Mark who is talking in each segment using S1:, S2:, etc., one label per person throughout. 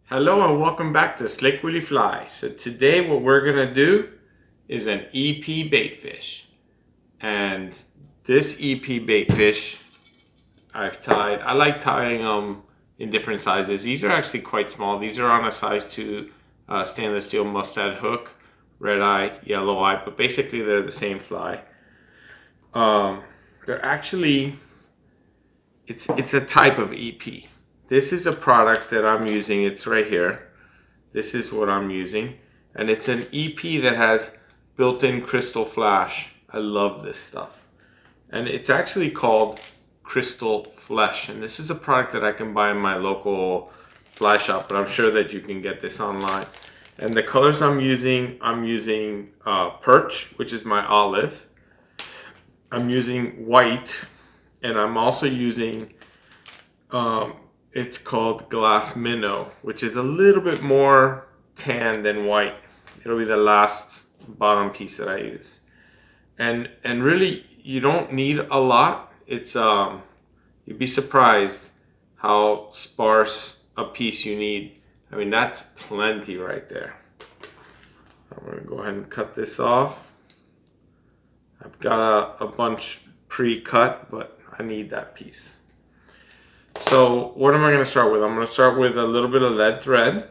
S1: Hello and welcome back to Slick Willy Fly. So today what we're gonna do is an EP baitfish. And this EP baitfish I've tied, I like tying them in different sizes. These are actually quite small. These are on a size 2 stainless steel Mustad hook, red eye, yellow eye, but basically they're the same fly. They're actually, it's a type of EP. This is a product that I'm using. It's right here. This is what I'm using. And it's an EP that has built-in crystal flash. I love this stuff. And it's actually called Crystal Flesh. And this is a product that I can buy in my local fly shop, but I'm sure that you can get this online. And the colors I'm using Perch, which is my olive. I'm using white. And I'm also using it's called Glass Minow, which is a little bit more tan than white. It'll be the last bottom piece that I use. And really, you don't need a lot. It's you'd be surprised how sparse a piece you need. I mean, that's plenty right there. I'm gonna go ahead and cut this off. I've got a bunch pre-cut, but I need that piece. So what am I going to start with? I'm going to start with a little bit of lead thread.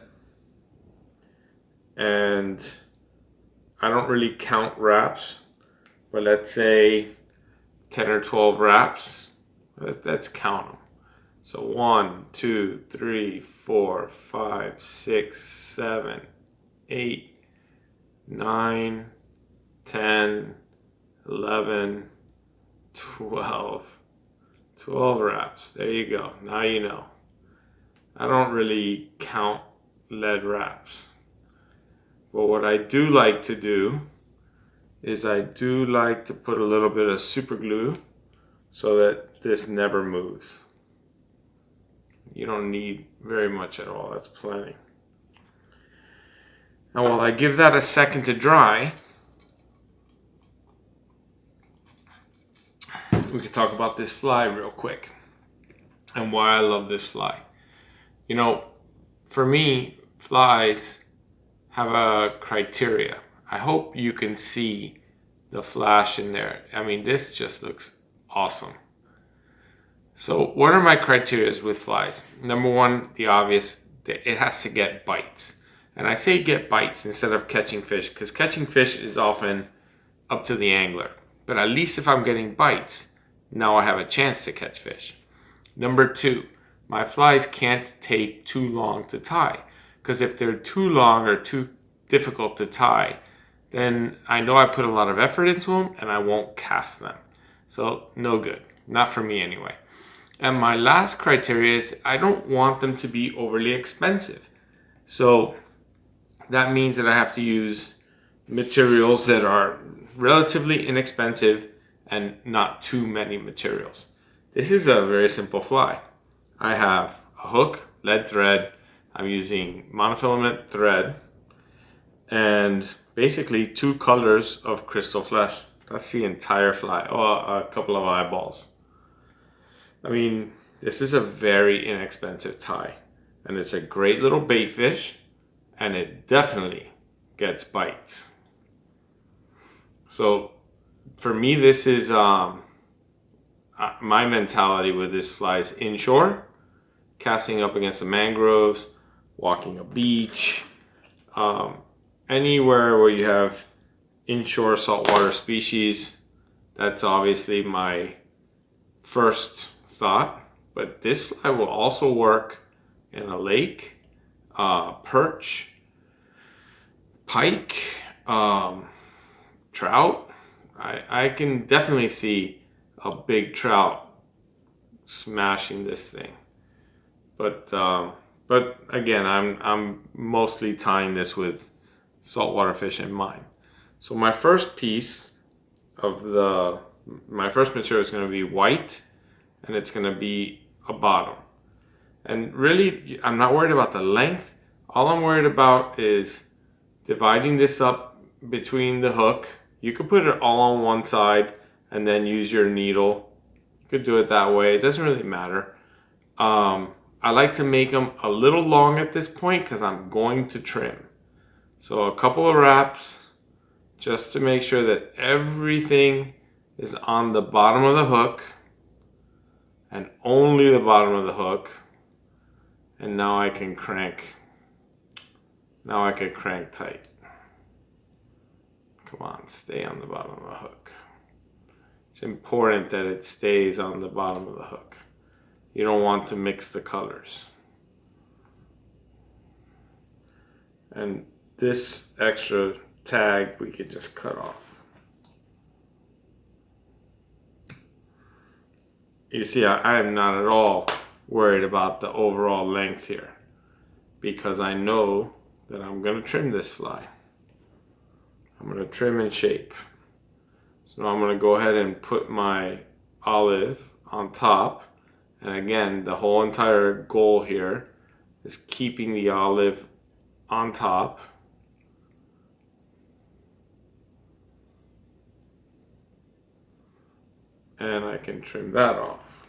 S1: And I don't really count wraps, but let's say 10 or 12 wraps. Let's count them. So 1, 2, 3, 4, 5, 6, 7, 8, 9, 10, 11, 12. 12 wraps. There you go. Now you know. I don't really count lead wraps. But what I do like to do is I do like to put a little bit of super glue so that this never moves. You don't need very much at all. That's plenty. Now while I give that a second to dry, we can talk about this fly real quick and why I love this fly. You know, for me, flies have a criteria. I hope you can see the flash in there. I mean, this just looks awesome. So what are my criteria with flies? Number one, the obvious, it has to get bites. And I say get bites instead of catching fish, because catching fish is often up to the angler. But at least if I'm getting bites, now I have a chance to catch fish. Number two, my flies can't take too long to tie. Because if they're too long or too difficult to tie, then I know I put a lot of effort into them and I won't cast them. So no good. Not for me anyway. And my last criteria is I don't want them to be overly expensive. So that means that I have to use materials that are relatively inexpensive and not too many materials. This is a very simple fly. I have a hook, lead thread. I'm using monofilament thread and basically 2 colors of crystal flesh. That's the entire fly. Oh, a couple of eyeballs. I mean, this is a very inexpensive tie and it's a great little bait fish and it definitely gets bites. So for me, this is my mentality with this fly is inshore, casting up against the mangroves, walking a beach, anywhere where you have inshore saltwater species. That's obviously my first thought, but this fly will also work in a lake, perch, pike, trout. I can definitely see a big trout smashing this thing, but again, I'm mostly tying this with saltwater fish in mind. So my first piece of my first material is going to be white, and it's going to be a bottom. And really, I'm not worried about the length. All I'm worried about is dividing this up between the hook. You could put it all on one side and then use your needle. You could do it that way. It doesn't really matter. I like to make them a little long at this point because I'm going to trim. So a couple of wraps just to make sure that everything is on the bottom of the hook and only the bottom of the hook. And now I can crank. Now I can crank tight. Come on, stay on the bottom of the hook. It's important that it stays on the bottom of the hook. You don't want to mix the colors. And this extra tag we could just cut off. You see, I am not at all worried about the overall length here because I know that I'm going to trim this fly. I'm going to trim and shape. So now I'm going to go ahead and put my olive on top. And again, the whole entire goal here is keeping the olive on top. And I can trim that off.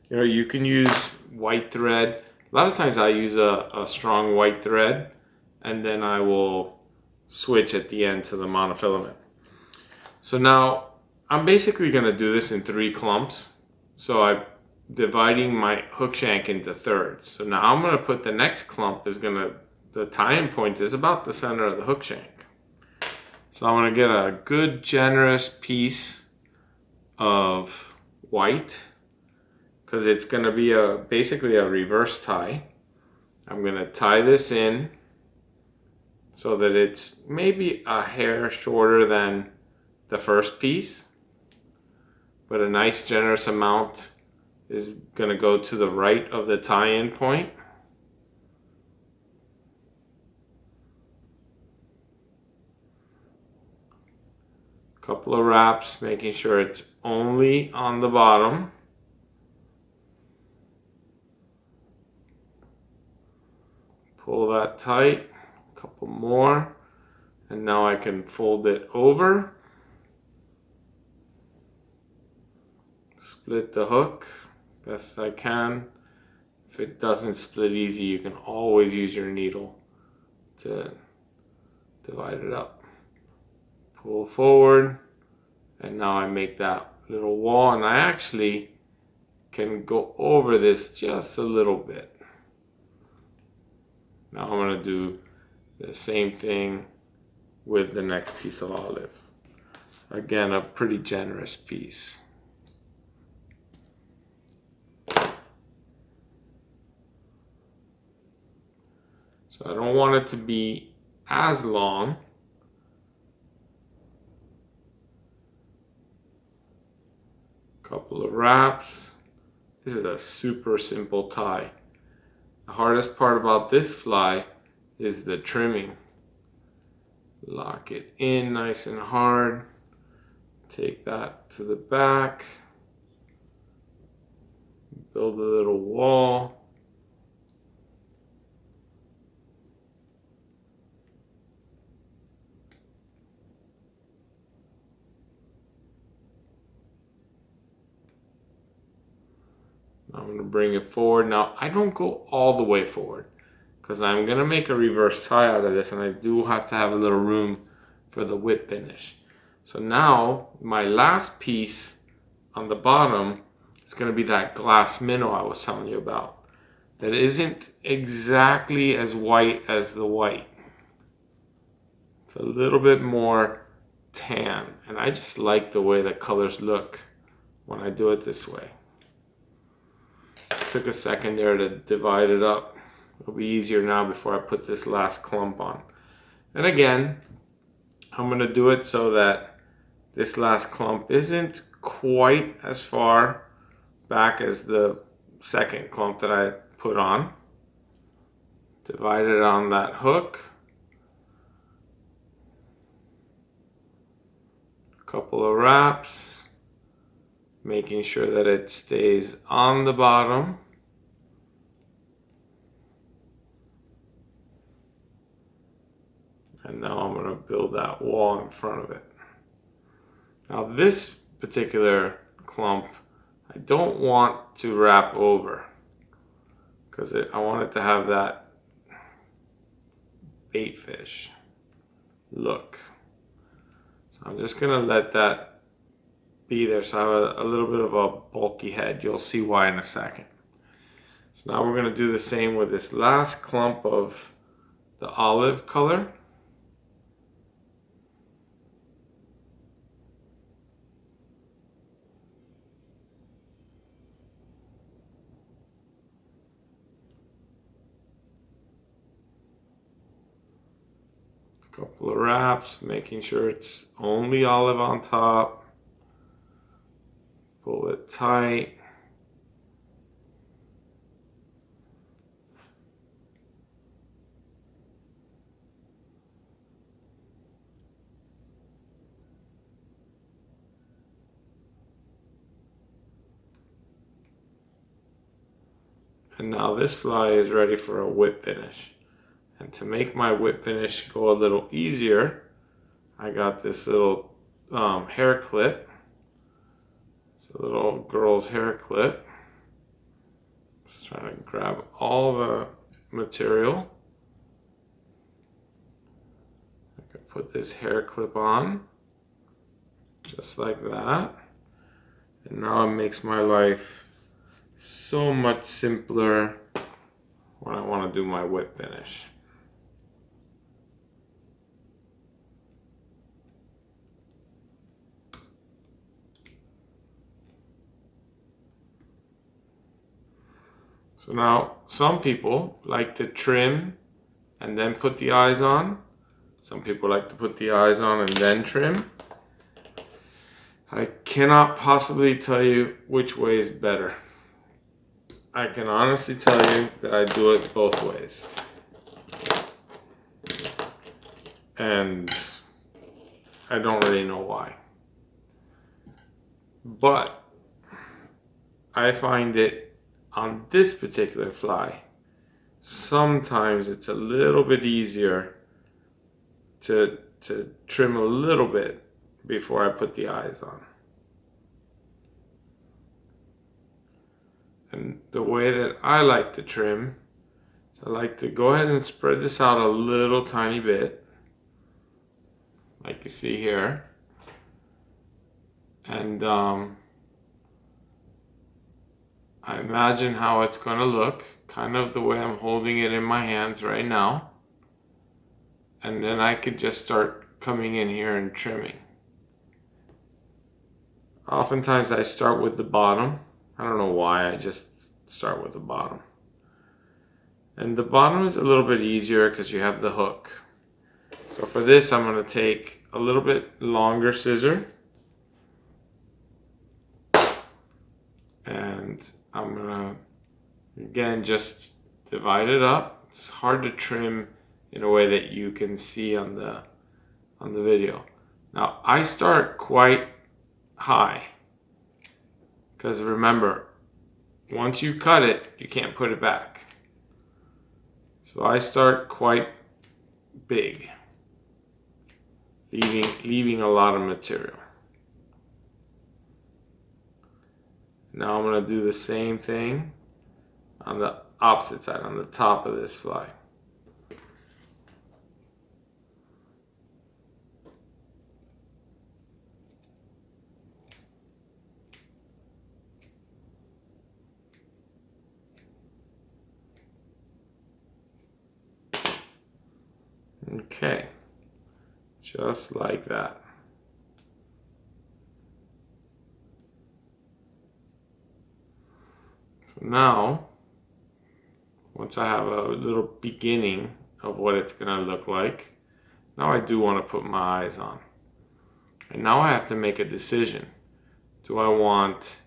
S1: You know, you can use white thread. A lot of times I use a strong white thread, and then I will switch at the end to the monofilament. So now I'm basically going to do this in 3 clumps. So I'm dividing my hook shank into thirds. So now I'm going to put the next clump is going to, the tie-in point is about the center of the hook shank. So I'm going to get a good generous piece of white, because it's going to be basically a reverse tie. I'm going to tie this in so that it's maybe a hair shorter than the first piece, but a nice generous amount is going to go to the right of the tie-in point. Couple of wraps, making sure it's only on the bottom. Pull that tight, a couple more, and now I can fold it over. Split the hook best I can. If it doesn't split easy, you can always use your needle to divide it up. Pull forward, and now I make that little wall, and I actually can go over this just a little bit. Now I'm going to do the same thing with the next piece of olive. Again, a pretty generous piece. So I don't want it to be as long. Couple of wraps. This is a super simple tie. The hardest part about this fly is the trimming. Lock it in nice and hard. Take that to the back. Build a little wall. I'm going to bring it forward. Now, I don't go all the way forward because I'm going to make a reverse tie out of this, and I do have to have a little room for the whip finish. So now, my last piece on the bottom is going to be that glass minnow I was telling you about. That isn't exactly as white as the white. It's a little bit more tan, and I just like the way the colors look when I do it this way. Took a second there to divide it up. It'll be easier now before I put this last clump on. And again, I'm going to do it so that this last clump isn't quite as far back as the second clump that I put on. Divide it on that hook. A couple of wraps. Making sure that it stays on the bottom. And now I'm going to build that wall in front of it. Now this particular clump, I I don't want to wrap over because I want it to have that baitfish look. So I'm just gonna let that be there so I have a little bit of a bulky head. You'll see why in a second. So now we're gonna do the same with this last clump of the olive color. Couple of wraps, making sure it's only olive on top. Pull it tight. And now this fly is ready for a whip finish. And to make my whip finish go a little easier, I got this little hair clip. It's a little girl's hair clip. Just trying to grab all the material. I could put this hair clip on, just like that. And now it makes my life so much simpler when I want to do my whip finish. So now some people like to trim and then put the eyes on. Some people like to put the eyes on and then trim. I cannot possibly tell you which way is better. I can honestly tell you that I do it both ways. And I don't really know why. But I find it on this particular fly, sometimes it's a little bit easier to trim a little bit before I put the eyes on. And the way that I like to trim is I like to go ahead and spread this out a little tiny bit, like you see here. And I imagine how it's going to look, kind of the way I'm holding it in my hands right now. And then I could just start coming in here and trimming. Oftentimes I start with the bottom. I don't know why, I just start with the bottom. And the bottom is a little bit easier because you have the hook. So for this I'm going to take a little bit longer scissor. And I'm gonna, again, just divide it up. It's hard to trim in a way that you can see on the video. Now, I start quite high. Because remember, once you cut it, you can't put it back. So I start quite big, leaving a lot of material. Now I'm going to do the same thing on the opposite side, on the top of this fly. Okay, just like that. So now, once I have a little beginning of what it's going to look like, now I do want to put my eyes on. And now I have to make a decision. Do I want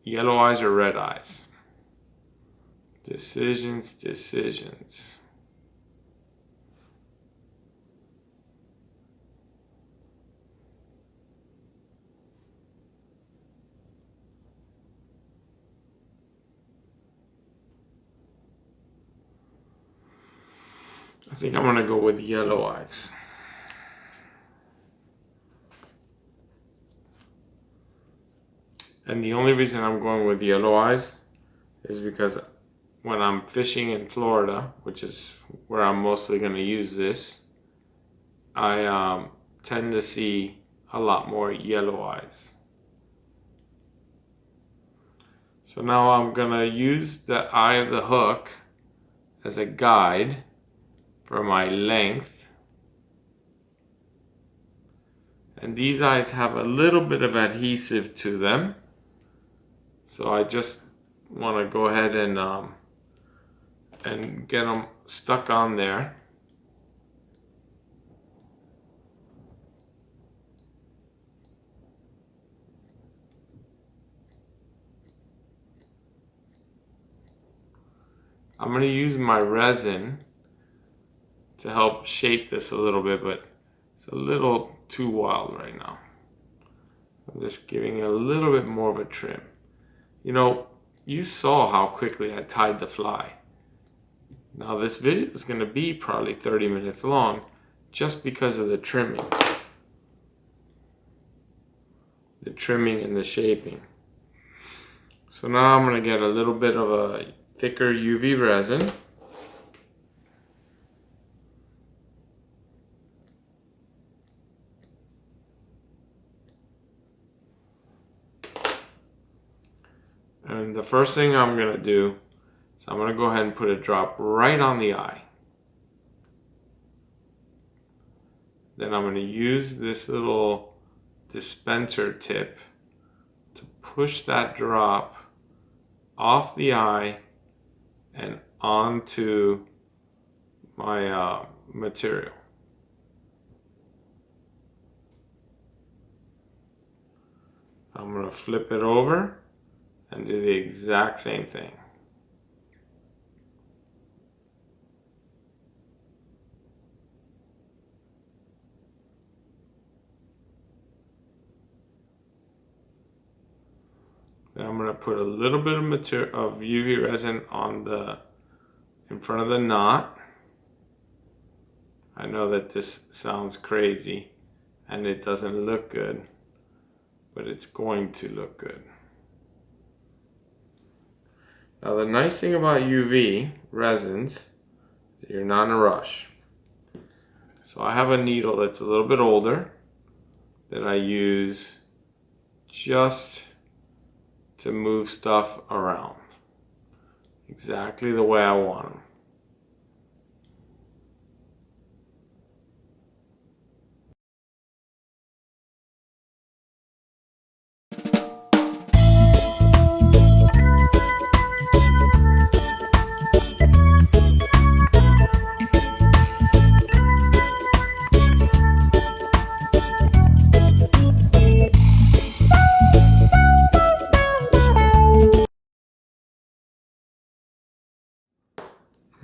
S1: yellow eyes or red eyes? Decisions, decisions. I think I'm going to go with yellow eyes. And the only reason I'm going with yellow eyes is because when I'm fishing in Florida, which is where I'm mostly going to use this, I tend to see a lot more yellow eyes. So now I'm going to use the eye of the hook as a guide for my length. And these eyes have a little bit of adhesive to them. So I just want to go ahead and get them stuck on there. I'm going to use my resin to help shape this a little bit, but it's a little too wild right now. I'm just giving it a little bit more of a trim. You know, you saw how quickly I tied the fly. Now this video is going to be probably 30 minutes long just because of the trimming. The trimming and the shaping. So now I'm going to get a little bit of a thicker UV resin. And the first thing I'm going to do is I'm going to go ahead and put a drop right on the eye. Then I'm going to use this little dispenser tip to push that drop off the eye and onto my material. I'm going to flip it over and do the exact same thing. Then I'm going to put a little bit of material of UV resin on in front of the knot. I know that this sounds crazy and it doesn't look good, but it's going to look good. Now the nice thing about UV resins is that you're not in a rush. So I have a needle that's a little bit older that I use just to move stuff around exactly the way I want them.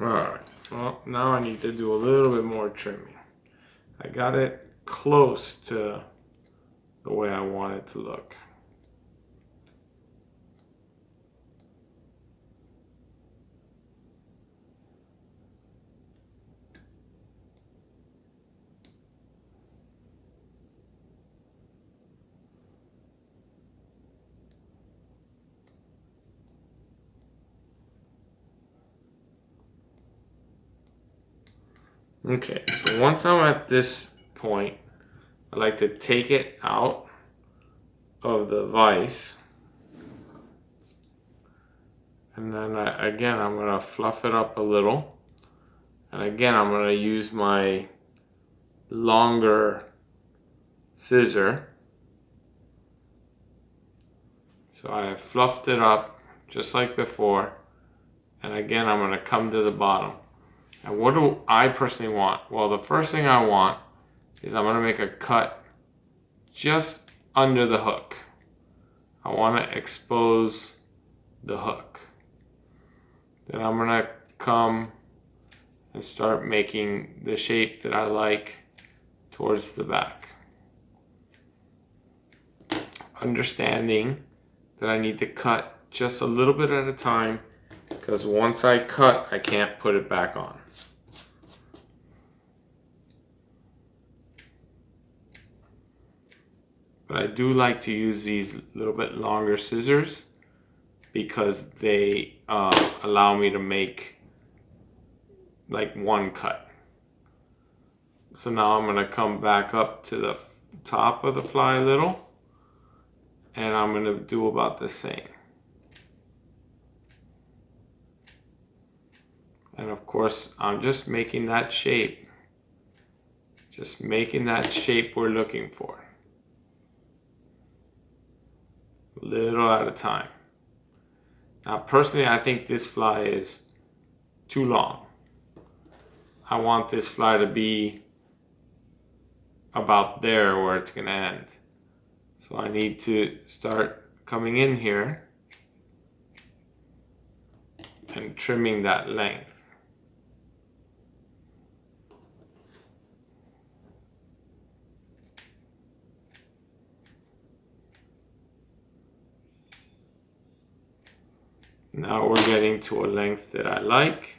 S1: Alright, well now I need to do a little bit more trimming. I got it close to the way I want it to look. Okay, so once I'm at this point, I like to take it out of the vise. And then again, I'm going to fluff it up a little. And again, I'm going to use my longer scissor. So I have fluffed it up just like before. And again, I'm going to come to the bottom. And what do I personally want? Well, the first thing I want is I'm going to make a cut just under the hook. I want to expose the hook. Then I'm going to come and start making the shape that I like towards the back. Understanding that I need to cut just a little bit at a time, because once I cut, I can't put it back on. But I do like to use these little bit longer scissors because they allow me to make like one cut. So now I'm going to come back up to the top of the fly a little, and I'm going to do about the same. And of course, I'm just making that shape. Just making that shape we're looking for. A little at a time. Now personally, I think this fly is too long. I want this fly to be about there where it's going to end. So I need to start coming in here and trimming that length. Now we're getting to a length that I like.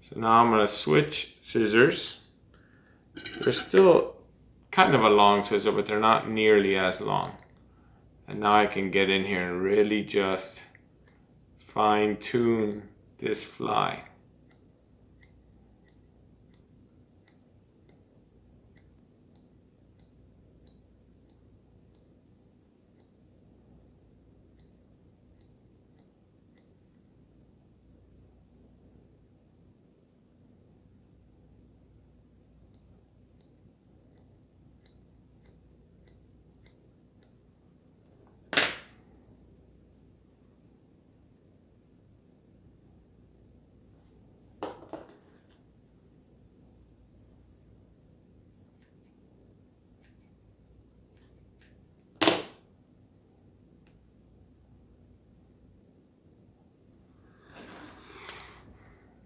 S1: So now I'm going to switch scissors. They're still kind of a long scissor, but they're not nearly as long. And now I can get in here and really just fine tune this fly.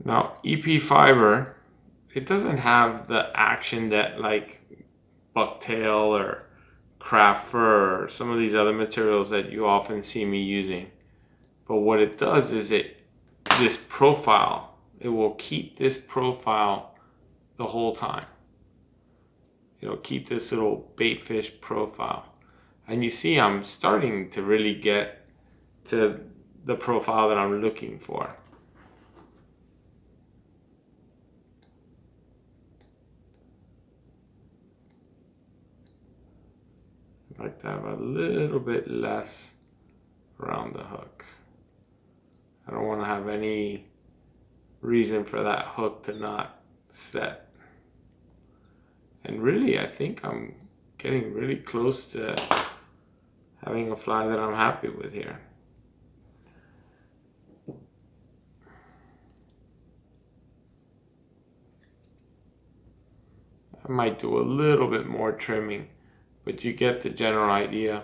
S1: Now, EP fiber, it doesn't have the action that like bucktail or craft fur or some of these other materials that you often see me using. But what it does is this profile, it will keep this profile the whole time. It'll keep this little baitfish profile. And you see I'm starting to really get to the profile that I'm looking for. I like to have a little bit less around the hook. I don't want to have any reason for that hook to not set. And really, I think I'm getting really close to having a fly that I'm happy with here. I might do a little bit more trimming, but you get the general idea.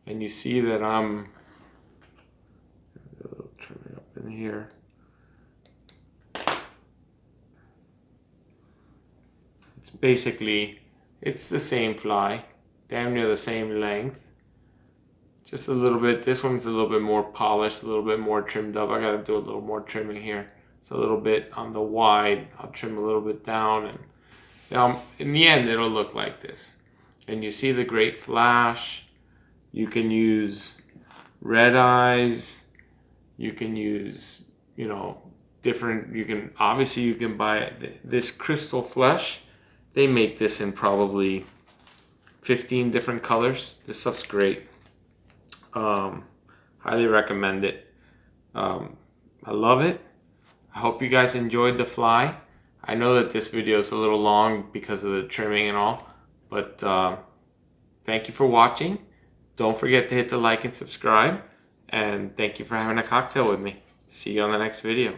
S1: And you see that I'm a little trimming up in here. It's basically, it's the same fly, damn near the same length. Just a little bit, this one's a little bit more polished, a little bit more trimmed up. I gotta do a little more trimming here. It's a little bit on the wide. I'll trim a little bit down, and in the end it'll look like this. And you see the great flash. You can use red eyes. You can use, different, obviously you can buy this crystal flesh. They make this in probably 15 different colors. This stuff's great. Highly recommend it. I love it. I hope you guys enjoyed the fly. I know that this video is a little long because of the trimming and all, but thank you for watching. Don't forget to hit the like and subscribe, and thank you for having a cocktail with me. See you on the next video.